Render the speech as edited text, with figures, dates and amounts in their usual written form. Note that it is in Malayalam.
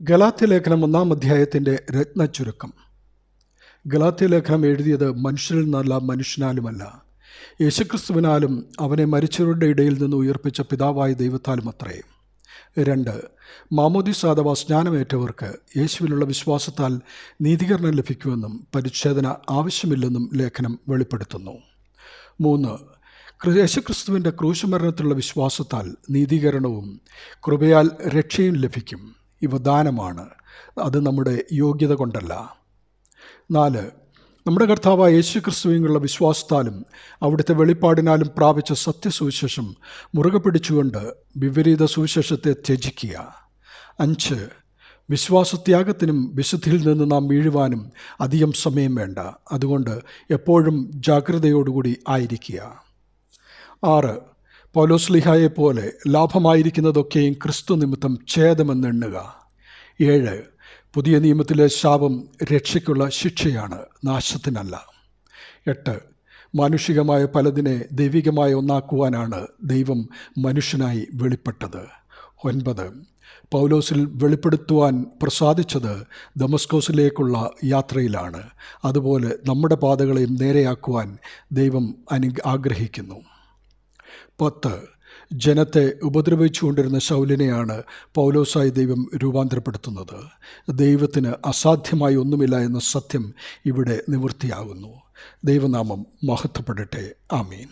ഗലാത്യലേഖനം 1-ാം അധ്യായത്തിൻ്റെ രത്നച്ചുരുക്കം. ഗലാത്യലേഖനം എഴുതിയത് മനുഷ്യരിൽ നിന്നല്ല, മനുഷ്യനാലുമല്ല, യേശുക്രിസ്തുവിനാലും അവനെ മരിച്ചവരുടെ ഇടയിൽ നിന്ന് ഉയർപ്പിച്ച പിതാവായ ദൈവത്താലും അത്രേ. 2. മാമോദീസ അഥവാ സ്നാനമേറ്റവർക്ക് യേശുവിലുള്ള വിശ്വാസത്താൽ നീതീകരണം ലഭിക്കുമെന്നും പരിച്ഛേദന ആവശ്യമില്ലെന്നും ലേഖനം വെളിപ്പെടുത്തുന്നു. 3. യേശുക്രിസ്തുവിൻ്റെ ക്രൂശുമരണത്തിലുള്ള വിശ്വാസത്താൽ നീതീകരണവും കൃപയാൽ രക്ഷയും ലഭിക്കും. ഇവ ദാനമാണ്, അത് നമ്മുടെ യോഗ്യത കൊണ്ടല്ല. 4. നമ്മുടെ കർത്താവായ യേശുക്രിസ്തുവിനുള്ള വിശ്വാസത്താലും അവിടുത്തെ വെളിപ്പാടിനാലും പ്രാപിച്ച സത്യസുവിശേഷം മുറുകെ പിടിച്ചുകൊണ്ട് വിപരീത സുവിശേഷത്തെ ത്യജിക്കുക. 5. വിശ്വാസത്യാഗത്തിനും വിശുദ്ധിയിൽ നിന്ന് നാം വീഴുവാനും അധികം സമയം വേണ്ട, അതുകൊണ്ട് എപ്പോഴും ജാഗ്രതയോടുകൂടി ആയിരിക്കുക. 6. പൗലോസ്ലീഹായെപ്പോലെ ലാഭമായിരിക്കുന്നതൊക്കെയും ക്രിസ്തു നിമിത്തം ഛേദമെന്നെണ്ണുക. 7. പുതിയ നിയമത്തിലെ ശാപം രക്ഷയ്ക്കുള്ള ശിക്ഷയാണ്, നാശത്തിനല്ല. 8. മാനുഷികമായ പലതിനെ ദൈവികമായ ഒന്നാക്കുവാനാണ് ദൈവം മനുഷ്യനായി വെളിപ്പെട്ടത്. 9. പൗലോസിൽ വെളിപ്പെടുത്തുവാൻ പ്രസാദിച്ചത് ദമസ്കോസിലേക്കുള്ള യാത്രയിലാണ്, അതുപോലെ നമ്മുടെ പാതകളെയും നേരെയാക്കുവാൻ ദൈവം ആഗ്രഹിക്കുന്നു. 10. ജനത്തെ ഉപദ്രവിച്ചുകൊണ്ടിരുന്ന ശൗലിനെയാണ് പൗലോസായി ദൈവം രൂപാന്തരപ്പെടുത്തുന്നത്. ദൈവത്തിന് അസാധ്യമായി ഒന്നുമില്ല എന്ന സത്യം ഇവിടെ നിവൃത്തിയാകുന്നു. ദൈവനാമം മഹത്വപ്പെടട്ടെ. ആമീൻ.